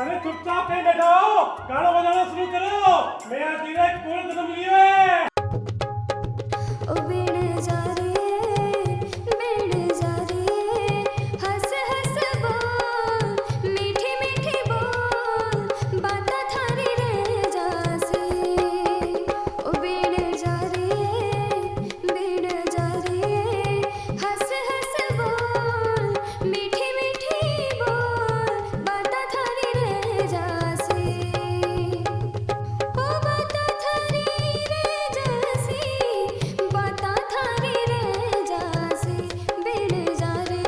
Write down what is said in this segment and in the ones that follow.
अरे चुपचाप कहीं बैठा हो, गाना बजाना शुरू करो। मेरा धीरे कोई जन्म लिए ओ बेड़ जा रे हंस हंस बोल मीठी मीठी बोल बाता थारी रह जासी ओ बेड़ जा रे हंस हंस बोल मीठी मीठी बोल बाता थारी रह जासी ओ बाता थारी रह जासी बाता थारी रह जासी बेड़ जा रे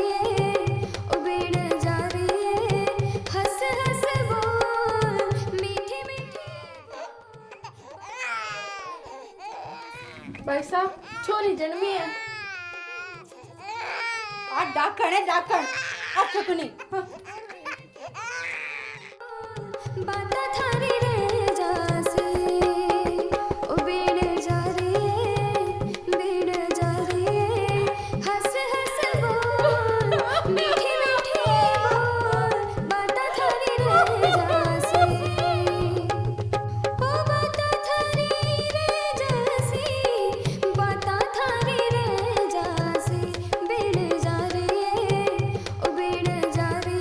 ओ बेड़ जा रे हंस हंस बोल मीठी मीठी भाई साहब छोरी जन्मी है। आ डाकण है डाकण आ चुकनी बाता थारी रह जासी ओ बेड़ जा रे हंस हंस बोल मीठी मीठी बोल बाता थारी रह जासी ओ बाता थारी रह जासी बाता थारी रह जासी बेड़ जा रे ओ बेड़ जा रे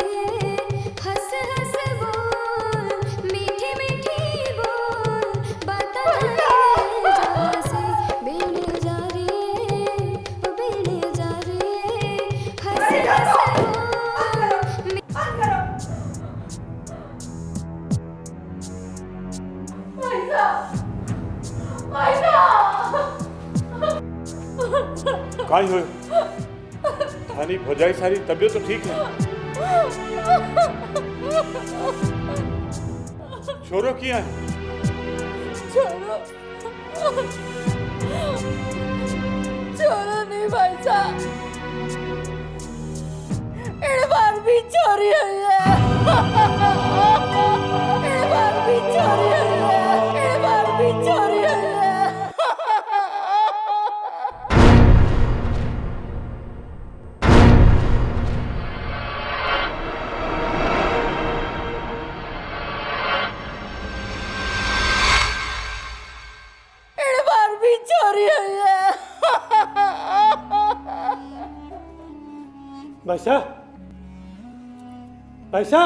हंस हंस बोल मीठी मीठी बोल बाता थारी रह जासी बेड़ जा रे ओ बेड़ जा रे हंस हंस बोल काई हो थानी भौजाई सारी तबीयत तो ठीक है। छोरो किया है छोरो नहीं भाई साहब इस बार भी चोरी हुई है इस बार भी चोरी हुई है इस बार भी चोरी हुई है इस बार भी चोरी हुई है भाईसा भाईसा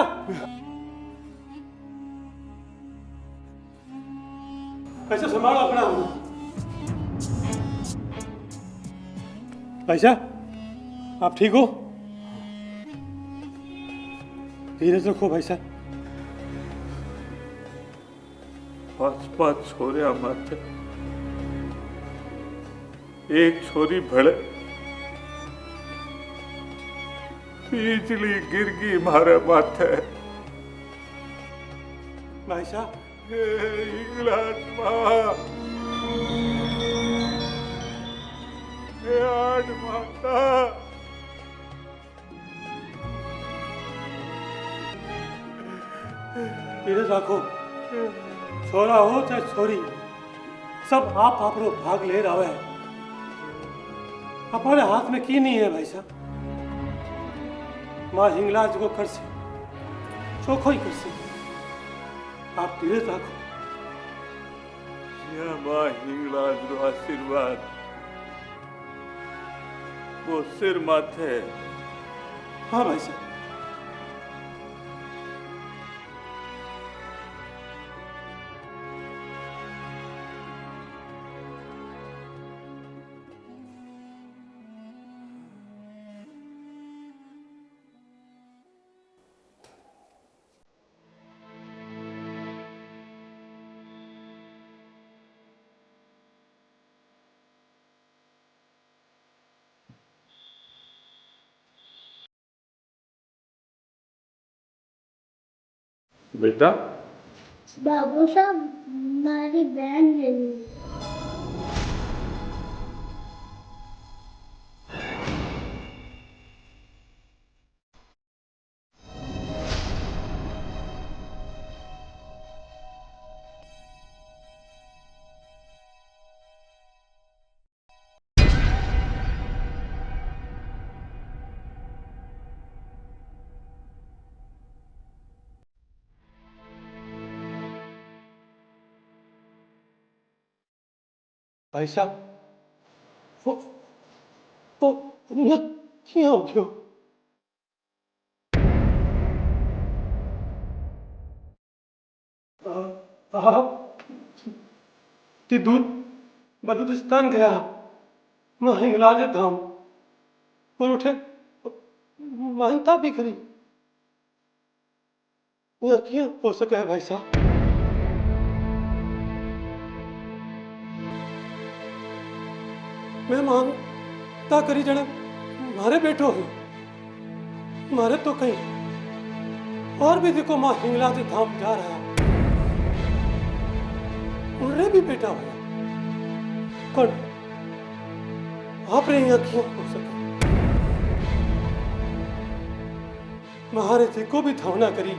भाईसा संभालो अपना भाईसा आप ठीक हो? धीरे से रखो भाईसा। पांच पांच छोरिया माथे एक छोरी भले बिजली गिर गई मारे माथे भाईसा हे इंग्लैंड माँ हे आठ माता धीरे से रखो। छोरा हो चाहे छोरी सब आप आपरो भाग ले रहा है। हमारे हाथ में की नहीं है भाई साहब। माँ हिंगलाज को कर से चोखो ही कर से आप धीरे से रखो। या माँ हिंगलाज रो आशीर्वाद वो सिर माथे हाँ भाई साहब। बेटा बाबू साहब हमारी बहन नहीं भाई साहब वो क्या हो गयो? आप ते दूध बलूचिस्तान गया वहाँ हिंगलाज धाम और उठे मानता भी करी यह क्या हो सके है भाई साहब? मैं मांगता करी जने मारे बैठो है मारे तो कहीं और भी देखो माँ हिंगलाज धाम जा रहा उन्हें भी बेटा हुआ कौन आप रे यहाँ क्यों हो सके? महारे थे को भी धावना करी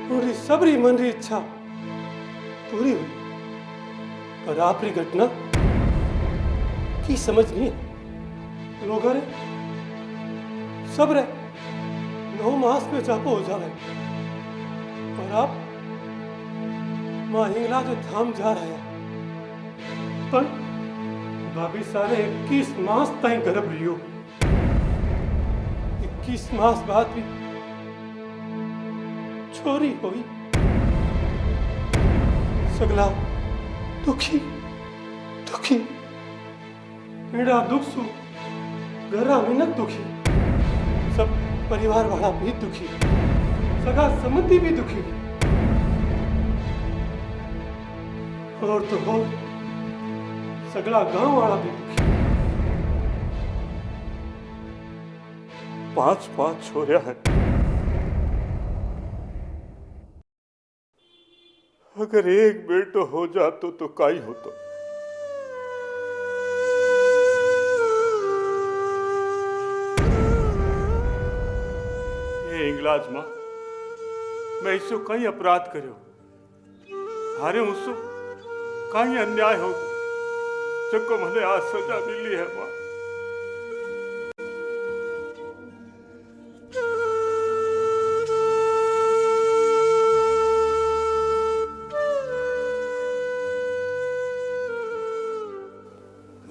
उनकी सबरी मन री इच्छा पूरी हुई पर आपरी घटना की समझ नहीं है लोग रे सब रे 9 मास में जापो हो जावे और आप माँ हिंगलाज धाम जा रहे हैं पर भाभी सारे 21 मास ताई गर्भ लियो 21 मास बाद भी छोरी हुई सगला दुखी दुखी एड़ा दुख सु घरा मिनक दुखी सब परिवार वाला भी दुखी सगा संबंधी भी दुखी और तो और सगला गांव वाला भी दुखी 5 छोरिया है अगर एक बेटो हो जातो तो काई होतो ये इंगलाज मां मैं इसो कई अपराध करो हारे उसो कई अन्याय हो जको मने आज सजा मिली है मां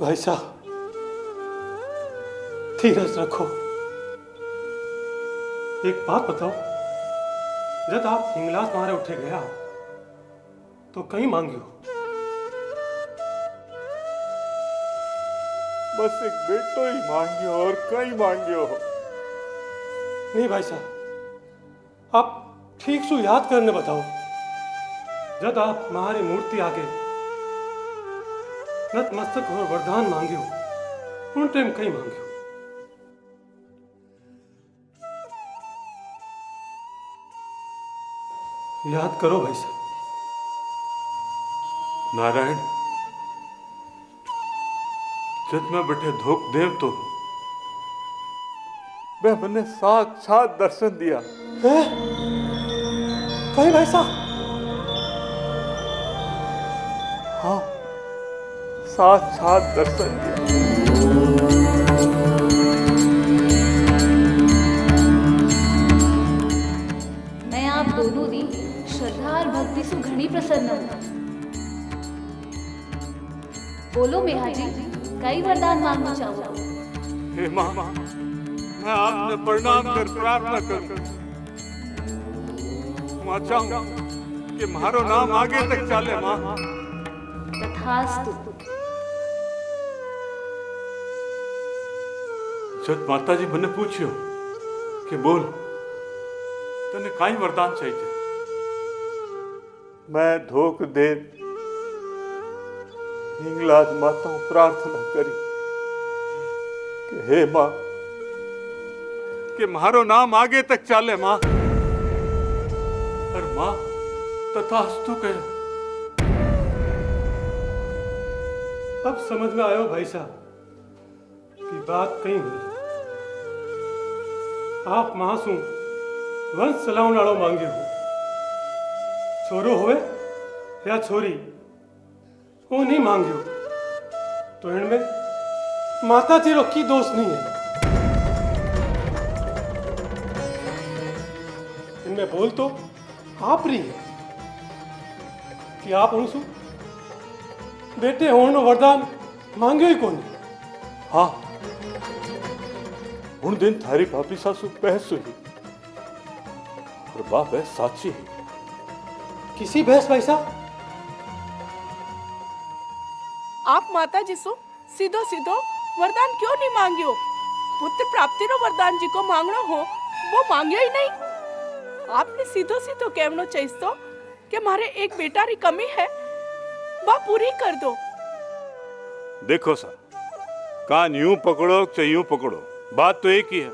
भाई साहब धीरज रखो एक बात बताओ जब आप हिंगलाज मारे उठे गया तो कहीं मांगियो बस एक बेटो ही मांगियो और कई मांगियो हो नहीं भाई साहब आप ठीक से याद करने बताओ जब आप हमारी मूर्ति आगे नतमस्तक और वरदान मांगियो उन टाइम कहीं मांगियो याद करो भाई साहब नारायण जब मैं बैठे धोख देव तो मैं मैंने साक्षात दर्शन दिया है कहीं भाई साहब हाँ साक्षात दर्शन दिया मैं आप दोनों दी श्रद्धा और भक्ति से घनी प्रसन्न हूँ बोलो मेहा जी कई वरदान मांगना चाहो हे माँ मैं आपने प्रणाम कर प्रार्थना करूं माँ चाहूं कि मारो नाम आगे तक चले माँ तथास्तु जब माता जी मैंने पूछियो कि बोल तने काई वरदान चाहिए मैं धोख दे हिंगलाज माता प्रार्थना करी कि हे माँ कि मारो नाम आगे तक चले माँ पर माँ तथास्तु कहो अब समझ में आयो भाई साहब की बात कहीं हुई आप मासूम वंश चलाउण वालों मांगे हो छोरो होवे या छोरी वो नहीं मांगियो तो इनमें माता जी रो की दोष नहीं है इनमें बोल तो आप रही है कि आप उनसु बेटे होने वरदान मांगियो ही कोनी। हाँ उन दिन थारी भाभी सासू बहस हुई और बा बहस साची है। किसी भैंस भाई साहब? आप माता जी सो सीधो सीधो वरदान क्यों नहीं मांगियो? पुत्र प्राप्ति रो वरदान जी को मांगनो हो वो मांगियो ही नहीं। आपने सीधो सीधो कहनो चाहिए तो कि मारे एक बेटा री कमी है वह पूरी कर दो। देखो सा कान यूं पकड़ो चाहे यूं पकड़ो, बात तो एक ही है।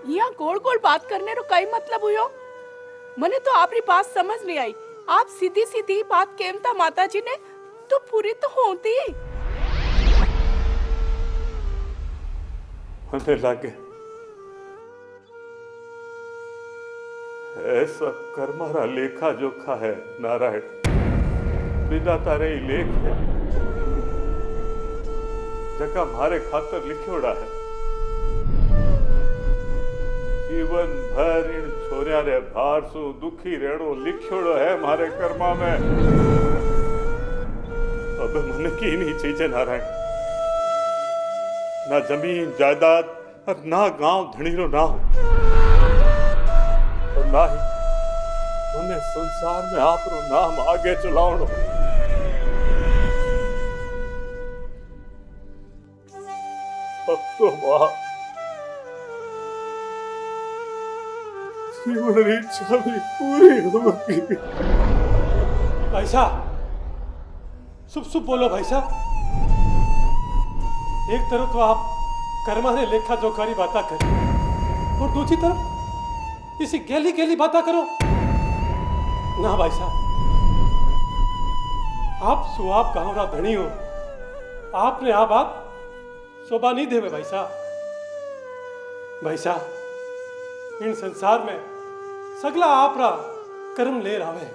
यहाँ गोल गोल बात करने रो कई मतलब हुयो? मने तो आपरी बात समझ नहीं आई। आप सीधी सीधी बात केमता माता जी ने तो पूरी तो होती। मने लागे ऐसा कर्मारा लेखा जोखा है नारायण, बिना तारे ही लेख है जका मारे खातर लिखोड़ा है। जीवन भर इन छोरिया रे भार सु दुखी रहणो लिखोड़ो है मारे कर्मा में। अब मन की नहीं चाहिए नारायण, ना जमीन जायदाद और ना गांव धनीरो ना हो, और ना ही मने संसार में आपरो नाम आगे चलावणो। अब तो मां जीवन री इच्छा भी पूरी होगी। भाई साहब सुप सुप बोलो भाई साहब। एक तरफ तो आप कर्मा ने लेखा जोखारी बातें करी और दूसरी तरफ इसी गैली गैली बातें करो ना भाई साहब। आप सुहाब गांवरा धनी हो, आपने आ बात शोभा नहीं देवे भाई साहब। भाई साहब इन संसार में सगला आपरा कर्म ले रावे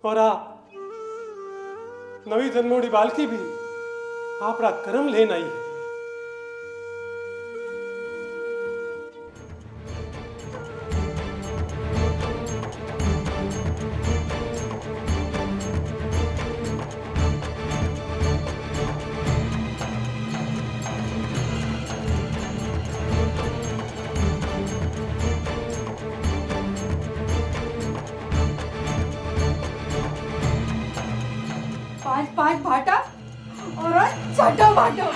और आ नवी जन्मोड़ी बालकी भी आपरा कर्म लेना ही है। पांच पांच भाटा और छठा भाटा।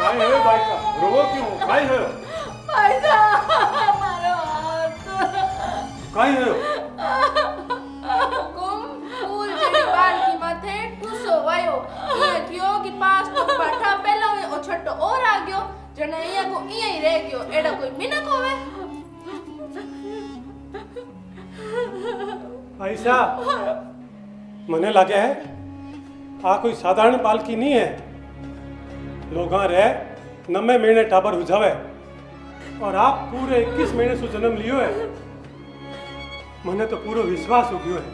काय है भाई साहब, रोवो क्यों? काय है? काय है? फूल जेडी बालकी माथे टूसो वायो ये थियो कि पास तो बैठा पहला ओ छटो और आ गयो जने ये को ई ही रह गयो। एडा कोई मिनक होवे? भाई साहब मने लगे है आ कोई साधारण बालकी नहीं है। लोगा रे 90 महीने टाबर हुजावे और आप पूरे 21 महीने से जन्म लियो है। मने तो पूरा विश्वास हो गयो है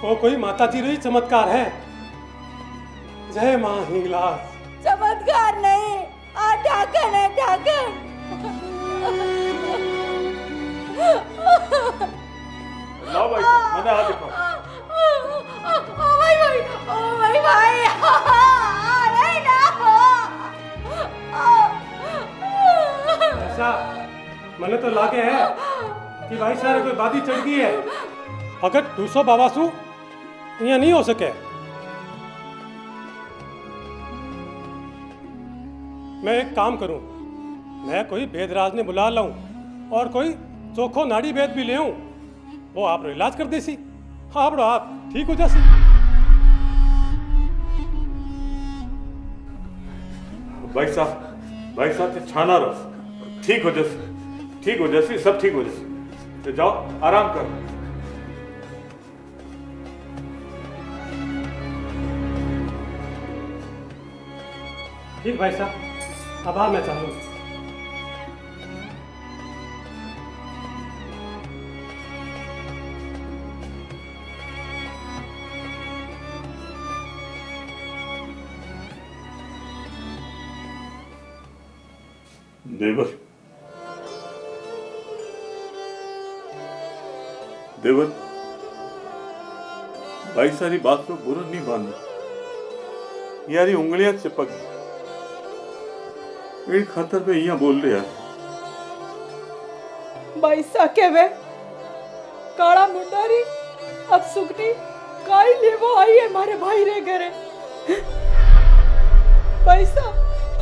वो कोई माता जी रही चमत्कार है। जय मां हिंगलाज। चमत्कार नहीं, आ ढाकन है ढाकन। ना भाई साहब मने आ देखो। ओ भाई भाई अरे ना ऐसा मने तो लागे है कि भाई साहब कोई बादी चढ़ गई है। अगर 200 बाबासु यहाँ नहीं हो सके। मैं एक काम करूं, मैं कोई वेदराज ने बुला लाऊं और कोई चोखो नाड़ी वेद भी ले आऊं, वो आप इलाज कर देसी। हाँ बड़ो आप ठीक हो जासी। भाई साहब ते छाना रहो, ठीक हो जैसे सब ठीक हो जैसे। तो जाओ आराम करो। ठीक भाई साहब, अब मैं चालू। देवर, देवर, भाई सारी बात को बुरा नहीं मानना। यारी उंगलियां चिपक गई। एक खातर पे यहाँ बोल रहे यार। बैसा के वे काला मुंडारी अब सुगनी काई लेवो आई है मारे भाई रे घरे। बैसा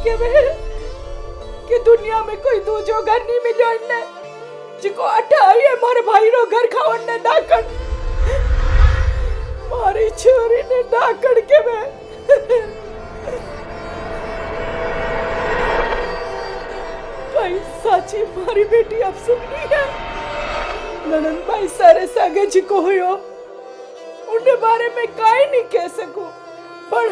के वे कि दुनिया में कोई दूजो घर नहीं मिलो इन्ने जिको अठा आई है मारे भाई रो घर खावन ने डाकण मारी छोरी ने डाकण के वे कई साची मारी बेटी अब सुगनी है। ननन भाई सारे सागे जिको हुयो उनके बारे में काई नहीं कह सकूं, पर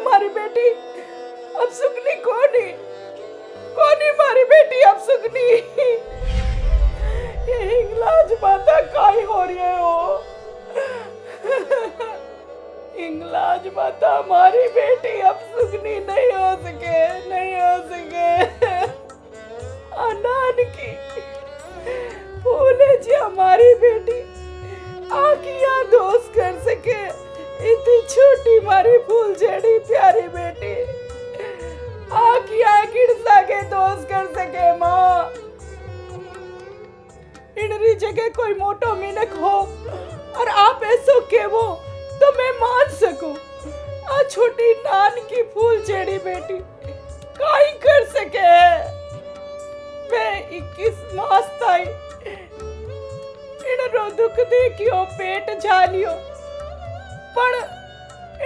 मारी बेटी अब सुगनी कोनी मारी बेटी अब सुगनी। ये इंगलाज माता काई हो रही है हो। इंगलाज माता हमारी बेटी अब सुगनी नहीं हो सके। अनान की भूले जी हमारी बेटी आखियां दोस्त कर सके। इतनी छोटी मारी फूल जेड़ी प्यारी बेटी आखियां गिरसा के दोस्त कर सके। माँ इनरी जगह कोई मोटो मिनक हो और आप ऐसो के वो तो मैं मान सकूं। आ छोटी नान की फूल जेड़ी बेटी काई कर सके। मैं 21 मास ताई इन रो दुख देखियो पेट झालियो पर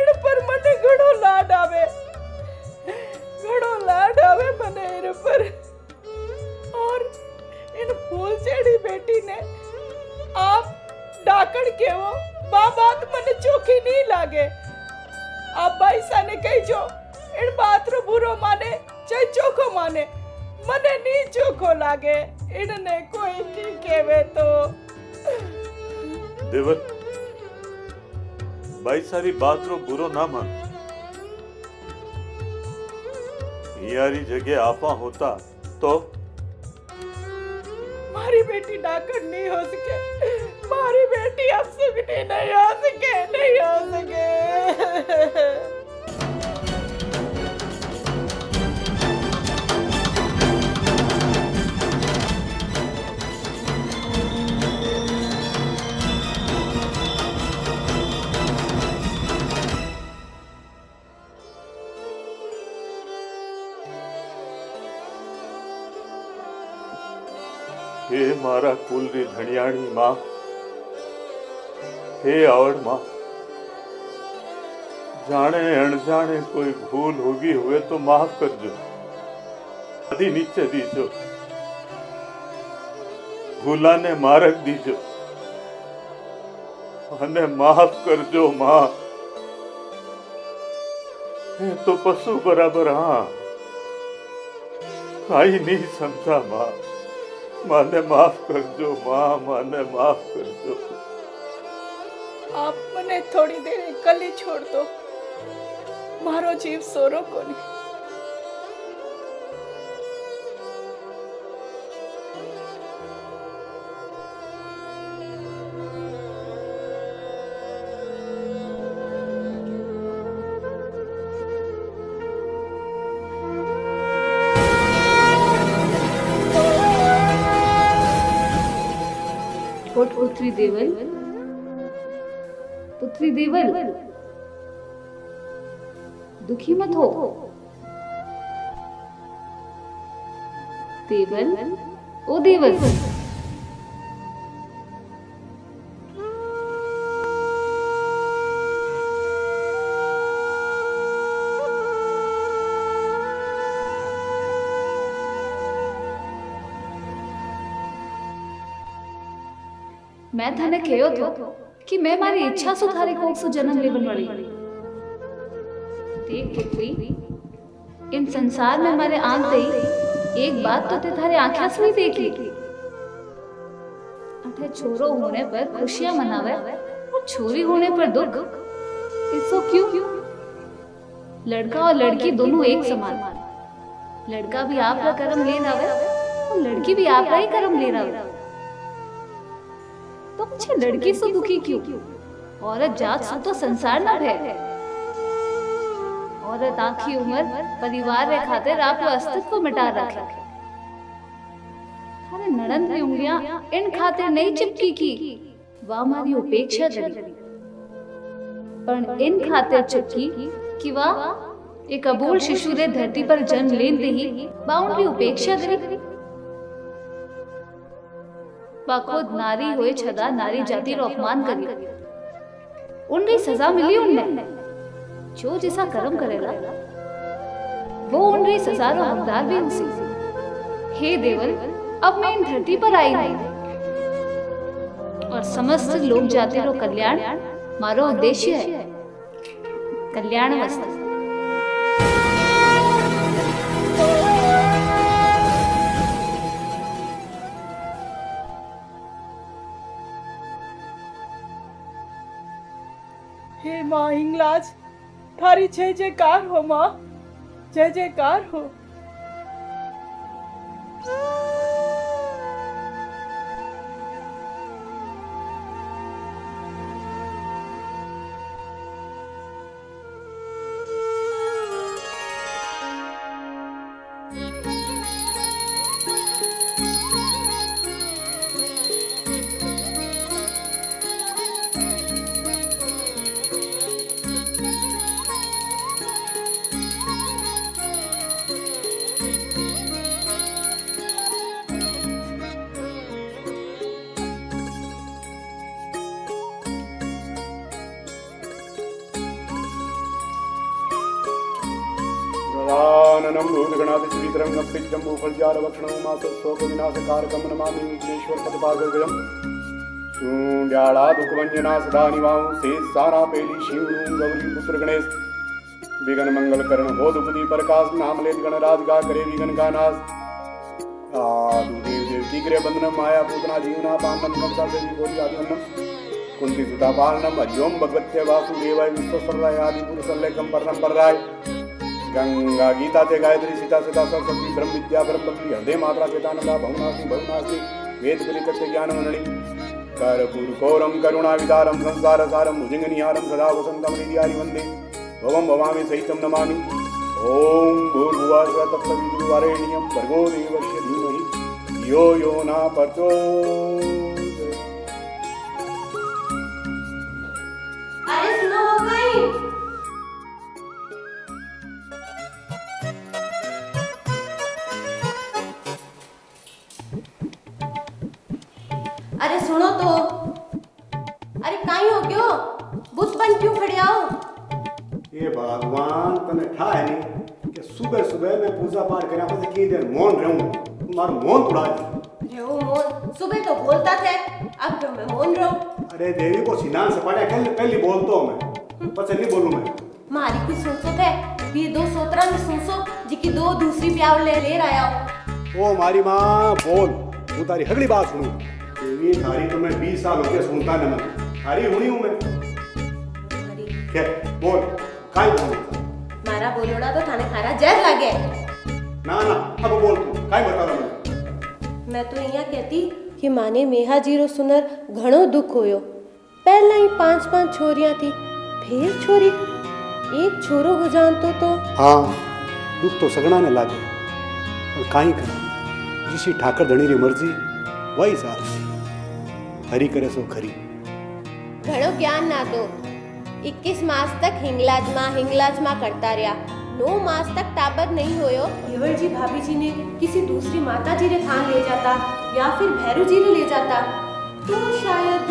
इन पर मने घणो लाड आवे मने इन पर। और इन फूल जेड़ी बेटी ने आप डाकण के वो बात मने चोखी नहीं लागे। आप भाई साने कही जो इन बात रो बुरो माने चाहे चोखो माने मने नहीं चोखो लागे। इनने कोई की केवे तो देवर, भाई सारी बात रो बुरो ना मान। यारी जगह आपा होता तो मारी बेटी डाकण नहीं हो सके। मारी बेटी अब सुगनी नहीं हो सके। हे मारा कुल री धनियाणी माँ, हे आवड़ माँ, जाने अनजाने कोई भूल होगी हुए तो माफ कर जो। आदि नीचे दीजो, भूला ने मारक दीजो, अने माफ कर जो माँ। ये तो पशु बराबर हाँ, काई नहीं समझा माँ। माने माफ कर जो माँ, माने माफ कर जो। आप मने थोड़ी देर अकेली छोड़ दो। मारो जीव सोरो कोनी। पुत्री देवल दुखी मत हो। देवल, ओ देवल, मैं थाने कहो तो कि मैं मारी इच्छा सु थारे कोक सु जन्म लेवन वाली। देख पुत्री, इन संसार में हमारे आंख दई एक बात तो ते थारे आंखें से नहीं देखी। अठे छोरो होने पर खुशियां मनावे और छोरी होने पर दुख। इसो क्यों? लड़का और लड़की दोनों एक समान। लड़का भी आप रा कर्म ले रहा है और लड़की भी आप रा ही कर्म ले रहा है। तो मुझे लड़की से दुखी क्यों? औरत जात सो तो संसार ना भय। औरत आखी उम्र परिवार रे खातिर आप अस्तित्व मिटा रखे। थारे नड़न की उंगलियां इन खातिर नहीं चिपकी की वह हमारी उपेक्षा करी, पर इन खातिर चिपकी कि वह एक अबोल शिशु रे धरती पर जन्म लेते ही बाउंड्री उपेक्षा करी। खुद नारी होए छदा नारी जाति रो अपमान करी। उनकी सजा मिली उनने जो जैसा कर्म करेला वो उनकी सजा रो हकदार भी उसी। हे देवल, अब मैं इन धरती पर आई हूँ और समस्त लोक जाति रो कल्याण मारो उद्देश्य है। कल्याण वस्तु हे माँ हिंगलाज, थारी जय जयकार हो माँ, जय जयकार हो। गणाननं भूतगणातिश्रीतरङ्गं पिज्जम्बूफलजालवक्षणं मासशोकविनाशकारकं नमामि विघ्नेश्वरपदपादगजं शून्याळादुकवञ्जना सदा निवां शेषसारा पेली शिवं गौरी पुत्र गणेश विघ्न मंगल करण हो दुपदी प्रकाश नाम लेत गणराज गा करे विघ्न का नाश आदु देव देवकी करे बंधनम माया पूतना जीवना पानम नमसा देवी बोली आदिवन्नम कुंती सुता पालनम हरिओम भगवत्य वासुदेवाय विश्वसर्वाय आदि पुरुषल्लेकम परम परराय गंगा गीता ते गायत्री सीता सदा सरस्वती ब्रह्म विद्या ब्रह्म भक्ति हृदय मात्रा चेतानंदा बहुनासी बहुनासी वेद परिकर्ते ज्ञान मनणि कर्पूर कौरम करुणा विदारम संसार सारम भुजंगनिहारम सदा वसंतम हृदयारि वंदे भवम भवामि सहितं नमामि ओम भूर्भुवः स्वः तत्सवितुर्वरेण्यं भर्गो देवस्य धीमहि यो यो न प्रचोदयात्। अरे सुनो हो गई। अरे सुनो तो, अरे काई हो गयो? बुत बन क्यों खड़े आओ? ये भगवान तने ठाए नहीं कि सुबह सुबह मैं पूजा पाठ करने पर की देर मौन रहूं, तुम्हारा मौन तोड़ा दी। रहूं मौन? सुबह तो बोलता थे, अब क्यों मैं मौन रहूं? अरे देवी को सिनान से पढ़ा पहले बोलता हूँ मैं, पता नहीं बोलूँ मैं। मारी कुछ सोचो थे, ये दो सोतरा में सुनसो जिकी दो दूसरी प्याव ले आया हो। ओ मारी माँ बोल, तू तारी अगली बात सुनूं। देवी थारी तो मैं 20 साल हो गए सुनता न मैं, थारी हुई हूँ मैं। क्या बोल, काई बोल? मारा बोलोड़ा तो थाने खारा जहर लागे। ना ना अब बोल तू, काई बता रहा मैं तो यहाँ कहती कि माने मेहा जीरो सुनर घणो दुख होयो। पहला ही 5-5 छोरियां थी, फिर छोरी एक छोरो हो जान तो। हाँ दुख तो सगना ने लागे, और काई करा, जिसी ठाकर धनी री मर्जी वही साल हरी करे सो खरी। घणो ज्ञान ना दो। 21 मास तक हिंगलाज माँ करता रहा। 9 मास तक टाबर नहीं होयो। केवल जी भाभी जी ने किसी दूसरी माता जी रे थान ले जाता या फिर भैरू जी ने ले जाता तो शायद।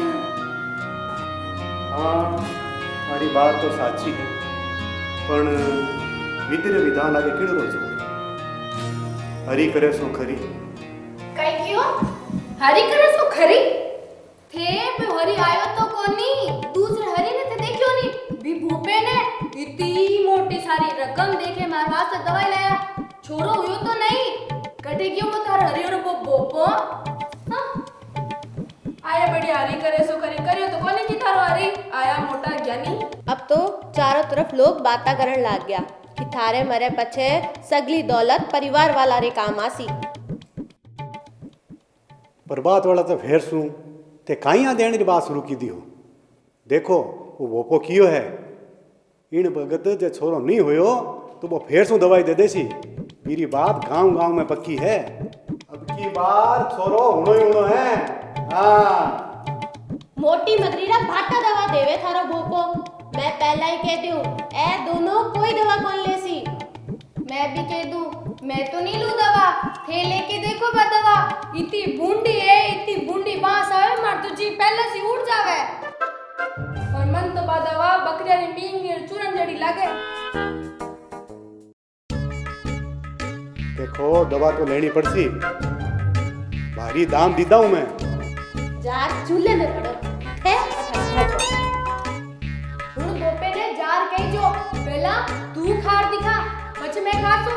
हाँ हमारी बात तो साची है, पण विधि रे विधान आगे केड़ो रोज हरी करे सो खरी। कई क्यों? हरी करे सो खरी थे पे हरी आयो तो कोनी, दूसरे हरी ने ते देखियो नी भी भूपे ने इतनी मोटी सारी रकम देके मार वास्ते दवाई लाया, छोरो हुयो तो नहीं कटे क्यों वो थार हरियो वो बोपो आया बड़ी हारी करे सो करे करियो तो कोने की थारो हारी आया मोटा ज्ञानी। अब तो चारों तरफ लोग बाता करन लाग गया कि थारे मरे पछे सगली दौलत परिवार वाला रे काम आसी। पर बात वाला तो फेर सूं ते काइया देने की बात शुरू की दी हो। देखो वो वोपो कियो है, इन भगत जे छोरो नहीं होयो तो वो फेर सू दवाई दे देसी। मेरी बात गांव गांव में पक्की है, अब की बार छोरो हुनो ही हुनो है। हाँ मोटी मगरीरा भाटा दवा देवे थारो भोपो, मैं पहला ही कहती हूँ ए दोनों कोई दवा कौन लेसी। मैं भी कह दूं मैं तो नहीं लूं दवा, थे लेके देखो बा दवा इतनी बूंदी है, इतनी बूंदी बांस आवे मार तुझी पहले से उड़ जावे और मन तो बा दवा बकरिया री मींग री चूरन जड़ी लागे। देखो दवा तो लेनी पड़सी, भारी दाम दीदा हूं मैं। जार चूल्हे में पड़ो है हुन गोपे ने जार कही जो पहला तू खार दिखा પછી मैं खासू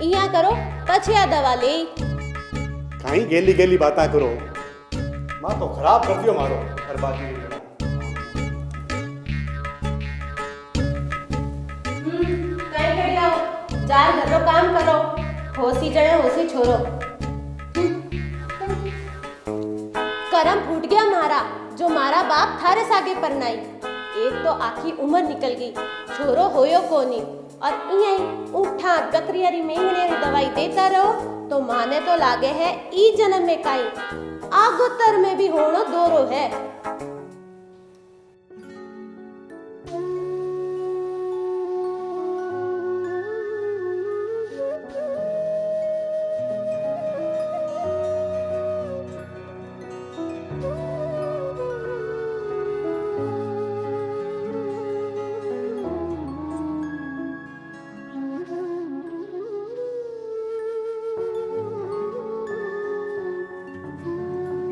इया करो पछिया दवा ले। कहीं गेली गेली बातें करो, मां तो खराब कर दियो मारो हर बात में। कहीं खड़ी रहो, जार घर रो काम करो, होसी जड़े होसी छोरो। करम फूट गया मारा, जो मारा बाप थारे सागे पर नाई। एक तो आखी उम्र निकल गई, छोरो होयो कोनी और इयां ऊठा बकरियारी मेंगने री दवाई देता रहो तो माने तो लागे है ई जन्म में काई आगोतर में भी होनो दोरो है।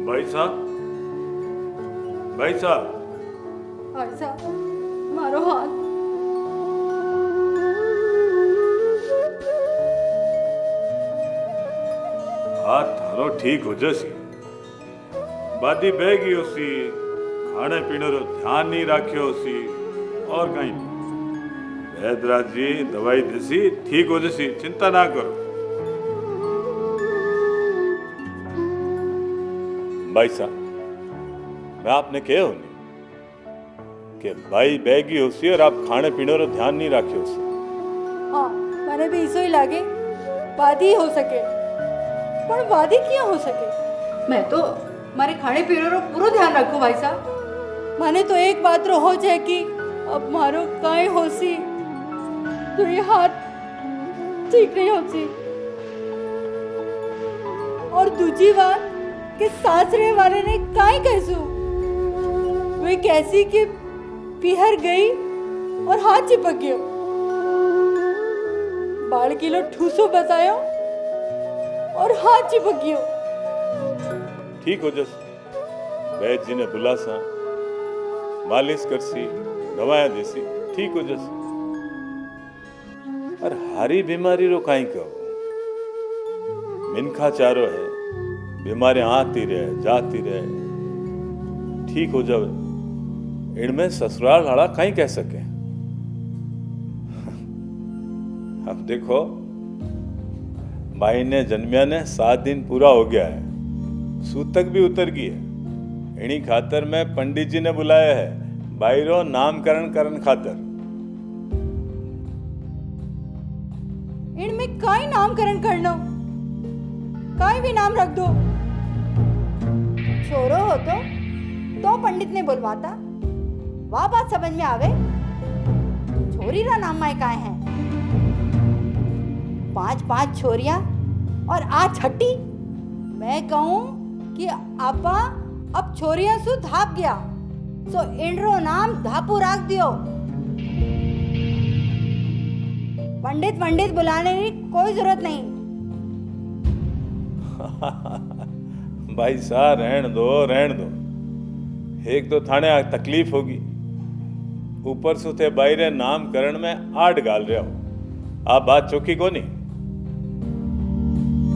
भाई साहब, भाई साहब, भाई साहब मारो हाथ। हाथ थारो ठीक हो जसी, बादी बह गई होसी, खाने पीने रो ध्यान नहीं राख्यो होसी और कहीं नहीं। वैद्यराज जी दवाई देसी ठीक हो जसी, चिंता ना करो। भाई साहब, मैं आपने कहो नहीं कि भाई बैगी होसी और आप खाने पीने रो ध्यान नहीं राखे होसी। हाँ मैंने भी इसो ही लागे वादी हो सके, पर वादी क्यों हो सके। मैं तो मारे खाने पीने रो पूरा ध्यान रखो भाई साहब। माने तो एक बात रो हो जाए कि अब मारो काहे होसी तो ये हाथ ठीक नहीं होसी, और दूसरी बात कि सासरे वाले ने काहे कैसू वे कैसी कि पिहर गई और हाथ चिपक गयो, बाल किलो ठूसो बतायो और हाथ चिपक गयो। ठीक हो जस, वैद्य जी ने बुला सा, मालिश करसी, दवाएं देसी, ठीक हो जस। और हारी बीमारी रो काई कहो, मिनखा चारो है, बीमारियां आती रहे जाती रहे, ठीक हो जावे, इनमें ससुराल वाला कहीं कह सके। अब देखो माई ने जन्मिया ने 7 दिन पूरा हो गया है, सूतक भी उतर गई है। इन्हीं खातर मैं पंडित जी ने बुलाया है बाईरो नामकरण करन खातर। इनमें काई नामकरण करनो, काई भी नाम रख दो। छोरो हो तो पंडित ने बुलवाता, वाह बात समझ में आवे। छोरी रा नाम माय काय है, 5 छोरियां और आज छठी। मैं कहूं कि आपा अब छोरियां सु धाप गया, सो इंड्रो नाम धापू राख दियो। पंडित बुलाने की कोई जरूरत नहीं। भाई साहब रहन दो, एक तो थाने तकलीफ होगी, ऊपर सुथे बाहरे नामकरण में आड़ गाल रहे हो। आप बात चौकी को नहीं।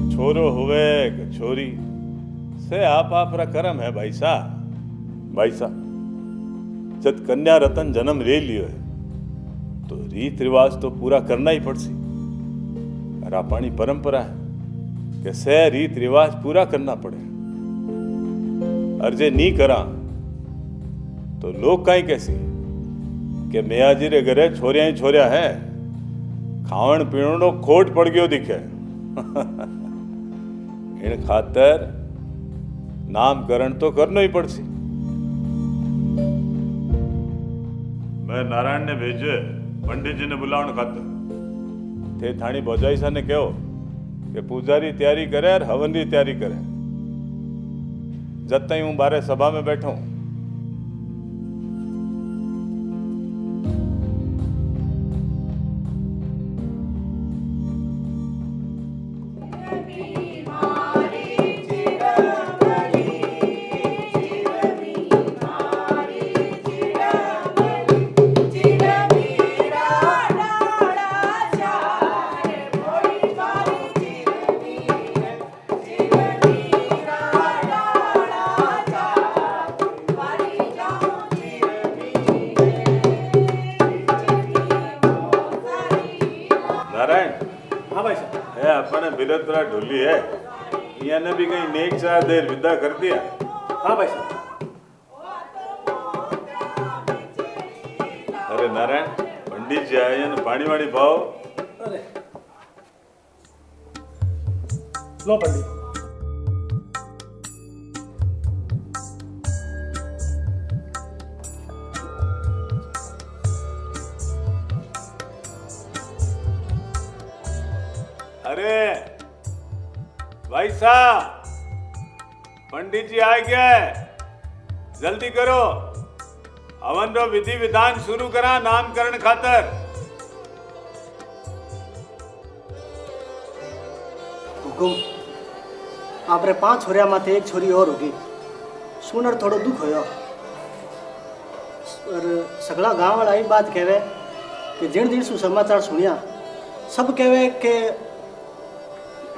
छोरो हुए कि छोरी से आप रा कर्म है भाई साहब। जब कन्या रतन जन्म ले लियो है तो रीत रिवाज तो पूरा करना ही पड़सी। और अपनी परंपरा है कि से रीत रिवाज पूरा करना पड़े। और जे नहीं करा तो लोग कहीं कैसी कि मियाजी रे घरे छोरिया ही छोरिया है, खावण पीवण खोट पड़ गयो दिखे। इन खातर नामकरण तो करना ही पड़सी। मैं नारायण ने भेजे पंडित जी ने बुलावन खातर। थे थानी भौजाई सा ने कहो कि पुजारी तैयारी करे और हवन की तैयारी करे। जब तक हूँ बारे सभा में बैठा हूं। बिरतरा ढोली है, ने भी कहीं नेक चार देर विदा कर दिया। हाँ भाई साहब। अरे नारायण, पंडित जी आए हैं, पानी वाणी पाओ। अरे लो पंडित। अरे भाई साहब, पंडित जी आ गया है, जल्दी करो। हवन रो विधि विधान शुरू करा नामकरण खातर। हुकुम, आप रे 5 छोरिया माथे एक छोरी और होगी। सुनर थोड़ो दुख होयो और सगला गांव वाला ही बात कहवे कि जिन दिन सु समाचार सुनिया सब कहवे के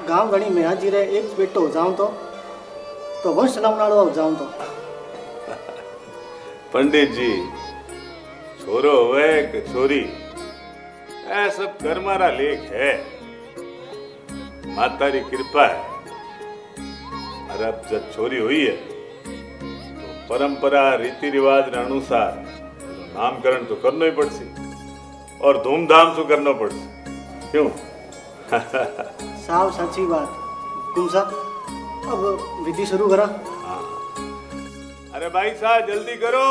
गांव गणी में हाजी रे एक बेटो हो जाऊं तो वंश लावनाड़ो हो जाऊं तो। पंडित जी, छोरो होवे कि छोरी, ऐ सब कर्मारा लेख है। माता री कृपा है। और अब जब छोरी हुई है तो परंपरा रीति रिवाज के अनुसार नामकरण तो करना ही पड़सी और धूमधाम से करना पड़सी। क्यों? साव सच्ची बात। हुकुम साहब, अब विधि शुरू करा। हाँ। अरे भाई साहब जल्दी करो,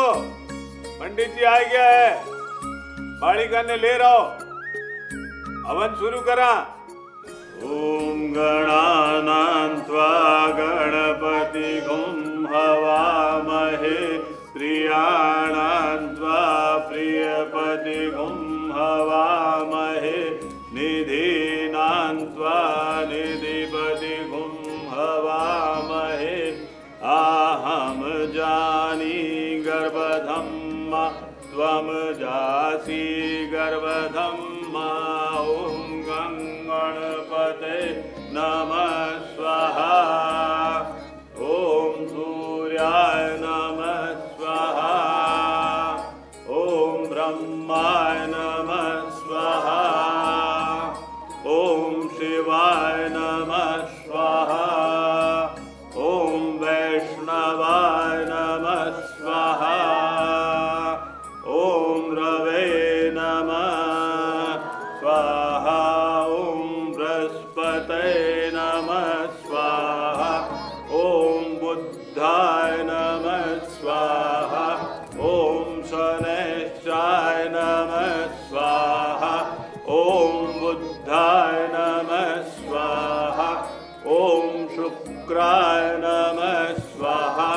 पंडित जी आ गया है, बालिका ने ले रहो, हवन शुरू करा। ओम गणानां त्वा गणपतिगुं हवामहे, प्रियाणां त्वा प्रियपतिगुं हवामहे, निधीनां त्वा निधिपतिगुं हवामहे। आहम जानी गर्भधम्मा त्वम जासी गर्भधम्मा। ओम गणपते नमः स्वाहा। ओम सूर्याय नमः स्वाहा। ओम ब्रह्माय नमः स्वाहा। ओम शिवाय नमः स्वाहा। ओम वैष्णवाय नमः स्वाहा। ओम रवे नमः स्वाहा। ओम बृहस्पतये नमः स्वाहा। ओम बुद्धाय नमः स्वाहा। ओम शनैश्चराय नमः स्वाहा। ओम बुद्धाय नमः स्वाहा। ओम शुक्राय नमः स्वाहा।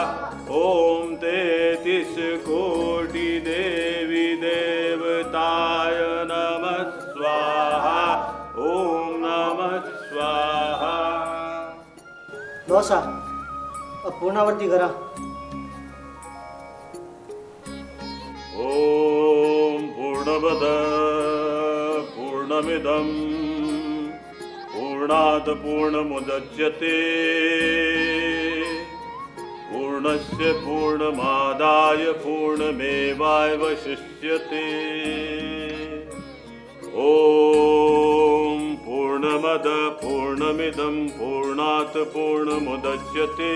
ओम 33 कोटि देवी देवताय नमः स्वाहा। ओम नमः स्वाहा। दोसा, अब पूर्णावर्ती करा। ओम पूर्णमद पूर्णमिदं पूर्णात् पूर्णमुदच्यते पूर्णस्य पूर्णमादाय पूर्णमेवावशिष्यते। ॐ पूर्णमद पूर्णमिदं पूर्णात् पूर्णमुदच्यते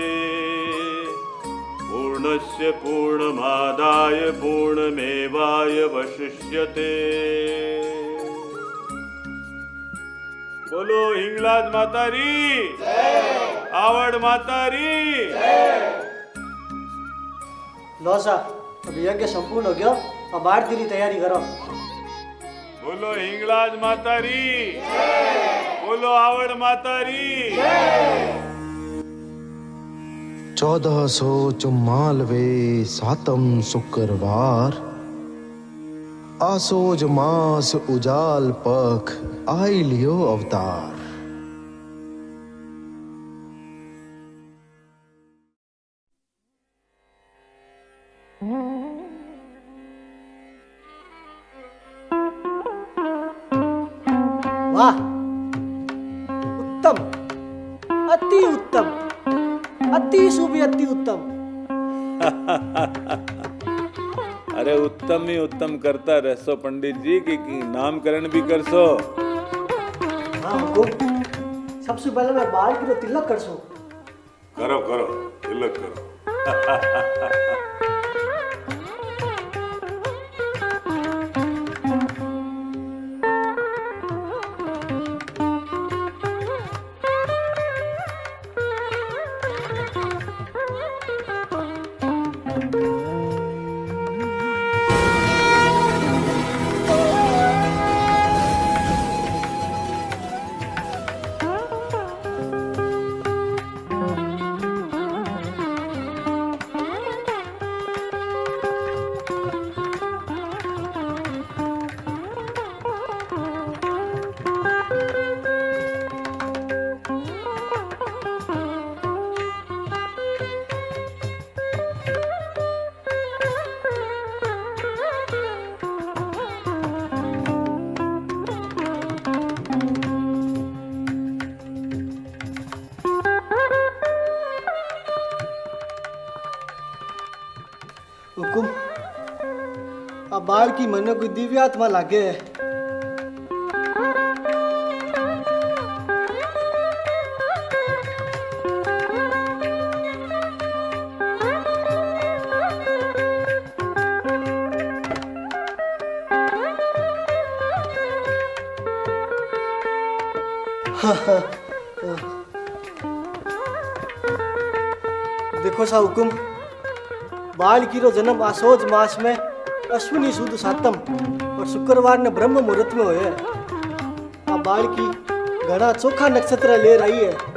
पूर्णस्य पूर्णमादाय पूर्णमेवावशिष्यते। बोलो हिंगलाज माता री आवड़ माता री। लो सा अब यज्ञ संपूर्ण हो गया, अब आरती की तैयारी करो। बोलो हिंगलाज माता री बोलो आवड़ माता री। 1444 सातम शुक्रवार आसोज मास उजाल पख आई लियो अवतार। वाह, उत्तम, अति उत्तम, अति शुभ, अति उत्तम। अरे उत्तम ही उत्तम करता रहसो पंडित जी की नामकरण भी करसो। हाँ हुकुम, सबसे पहले मैं बाल की तो तिलक कर सो। करो करो तिलक करो। हुकुम, अब बाल की मन कोई दिव्य आत्मा लागे है। देखो सा हुकुम, बाल की रो जन्म आसोज मास में अश्विनी सुद सातम और शुक्रवार ने ब्रह्म मुहूर्त में हुए। आ बाल की घना चोखा नक्षत्र ले रही है।